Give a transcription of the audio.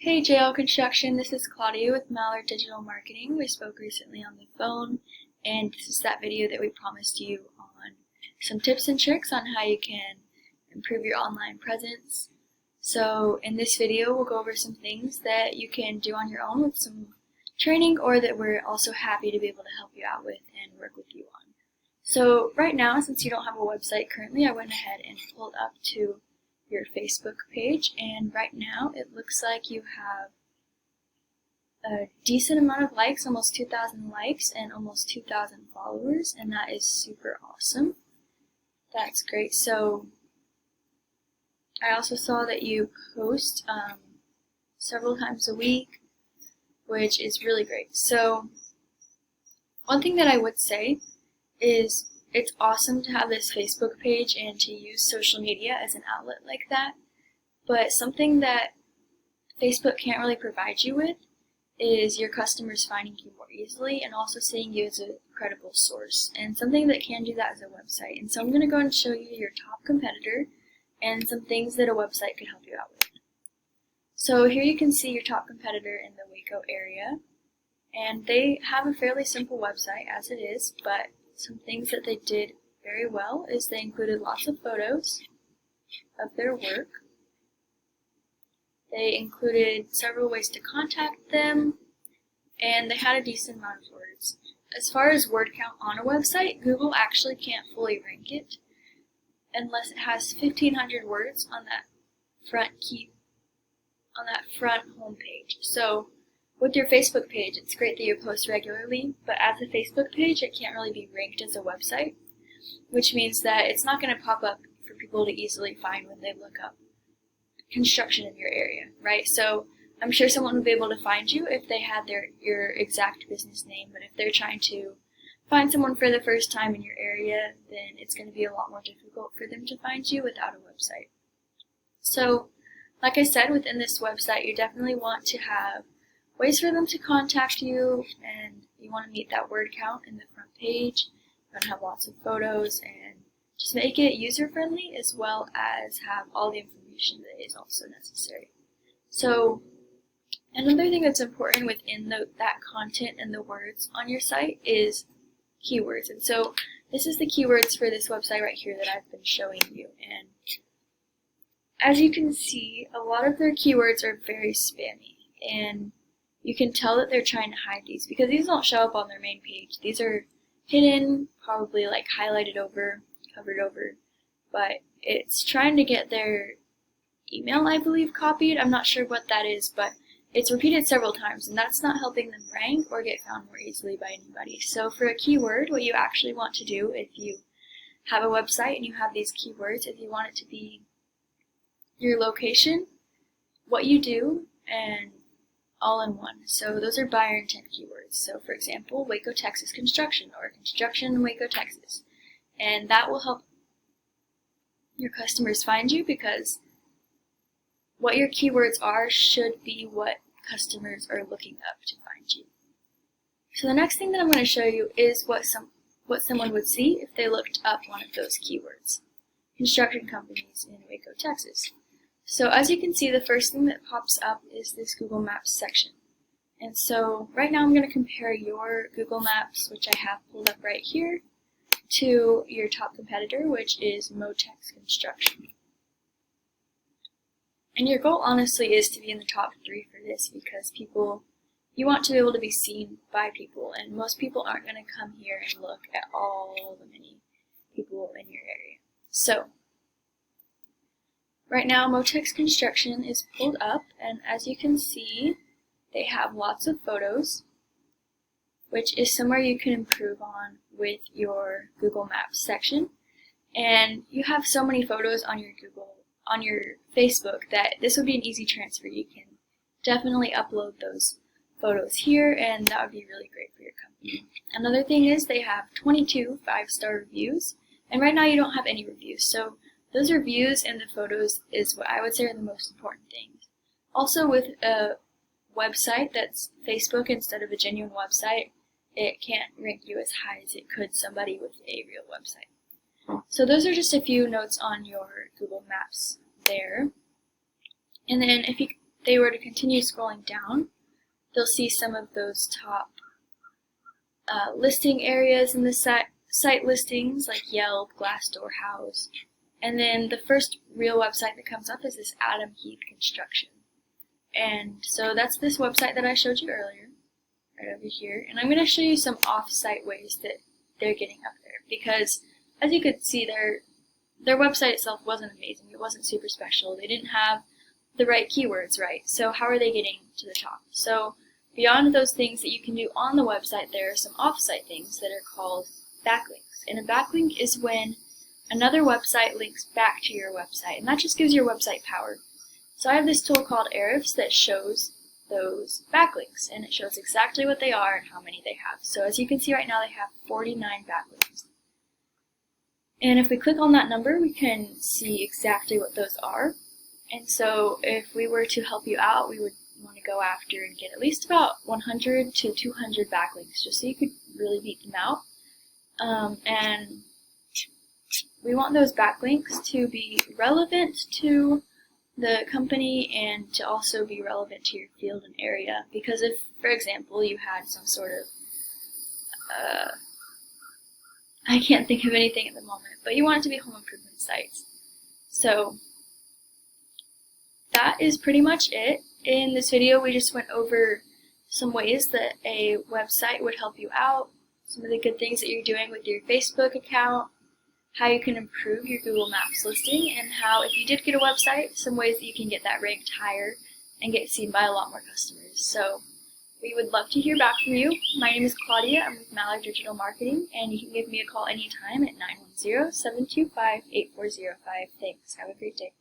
Hey JL Construction, this is Claudia with Mallard Digital Marketing. We spoke recently on the phone, and this is that video that we promised you on some tips and tricks on how you can improve your online presence. So in this video, we'll go over some things that you can do on your own with some training, or that we're also happy to be able to help you out with and work with you on. So right now, since you don't have a website currently, I went ahead and pulled up to your Facebook page, and right now it looks like you have a decent amount of likes, almost 2,000 likes and almost 2,000 followers, and that is super awesome. That's great. So I also saw that you post several times a week, which is really great. So one thing that I would say is it's awesome to have this Facebook page and to use social media as an outlet like that, but something that Facebook can't really provide you with is your customers finding you more easily and also seeing you as a credible source, and something that can do that is a website. And so I'm going to go and show you your top competitor and some things that a website could help you out with. So here you can see your top competitor in the Waco area, and they have a fairly simple website as it is, but some things that they did very well is they included lots of photos of their work. They included several ways to contact them, and they had a decent amount of words. As far as word count on a website, Google actually can't fully rank it unless it has 1,500 words on that front home page. So with your Facebook page, it's great that you post regularly, but as a Facebook page, it can't really be ranked as a website, which means that it's not going to pop up for people to easily find when they look up construction in your area, right? So I'm sure someone would be able to find you if they had your exact business name, but if they're trying to find someone for the first time in your area, then it's going to be a lot more difficult for them to find you without a website. So, like I said, within this website, you definitely want to have ways for them to contact you, and you want to meet that word count in the front page. You want to have lots of photos and just make it user-friendly, as well as have all the information that is also necessary. So another thing that's important within that content and the words on your site is keywords. And so this is the keywords for this website right here that I've been showing you. And as you can see, a lot of their keywords are very spammy, and you can tell that they're trying to hide these because these don't show up on their main page. These are hidden, probably like highlighted over, covered over, but it's trying to get their email, I believe, copied. I'm not sure what that is, but it's repeated several times, and that's not helping them rank or get found more easily by anybody. So for a keyword, what you actually want to do if you have a website and you have these keywords, if you want it to be your location, what you do, and all in one. So those are buyer intent keywords. So for example, Waco, Texas construction, or construction in Waco, Texas. And that will help your customers find you, because what your keywords are should be what customers are looking up to find you. So the next thing that I'm going to show you is what someone would see if they looked up one of those keywords. Construction companies in Waco, Texas. So as you can see, the first thing that pops up is this Google Maps section. And so right now I'm going to compare your Google Maps, which I have pulled up right here, to your top competitor, which is Motex Construction. And your goal honestly is to be in the top 3 for this, because you want to be able to be seen by people, and most people aren't going to come here and look at all the many people in your area. So right now, Motex Construction is pulled up, and as you can see, they have lots of photos, which is somewhere you can improve on with your Google Maps section. And you have so many photos on your Facebook that this would be an easy transfer. You can definitely upload those photos here, and that would be really great for your company. Another thing is they have 22 5-star reviews, and right now you don't have any reviews. So those reviews and the photos is what I would say are the most important things. Also, with a website that's Facebook instead of a genuine website, it can't rank you as high as it could somebody with a real website. So those are just a few notes on your Google Maps there. And then if you they were to continue scrolling down, they'll see some of those top listing areas in the site listings like Yelp, Glassdoor, Houzz. And then the first real website that comes up is this Adam Heath Construction. And so that's this website that I showed you earlier, right over here. And I'm going to show you some off-site ways that they're getting up there, because as you could see, their website itself wasn't amazing. It wasn't super special. They didn't have the right keywords right. So how are they getting to the top? So beyond those things that you can do on the website, there are some off-site things that are called backlinks. And a backlink is when another website links back to your website, and that just gives your website power. So I have this tool called Ahrefs that shows those backlinks, and it shows exactly what they are and how many they have. So as you can see right now, they have 49 backlinks. And if we click on that number, we can see exactly what those are. And so if we were to help you out, we would want to go after and get at least about 100 to 200 backlinks, just so you could really beat them out. And we want those backlinks to be relevant to the company and to also be relevant to your field and area. Because if, for example, you had some sort of, I can't think of anything at the moment, but you want it to be home improvement sites. So that is pretty much it. In this video, we just went over some ways that a website would help you out, some of the good things that you're doing with your Facebook account, how you can improve your Google Maps listing, and how, if you did get a website, some ways that you can get that ranked higher and get seen by a lot more customers. So we would love to hear back from you. My name is Claudia. I'm with Mallard Digital Marketing, and you can give me a call anytime at 910-725-8405. Thanks. Have a great day.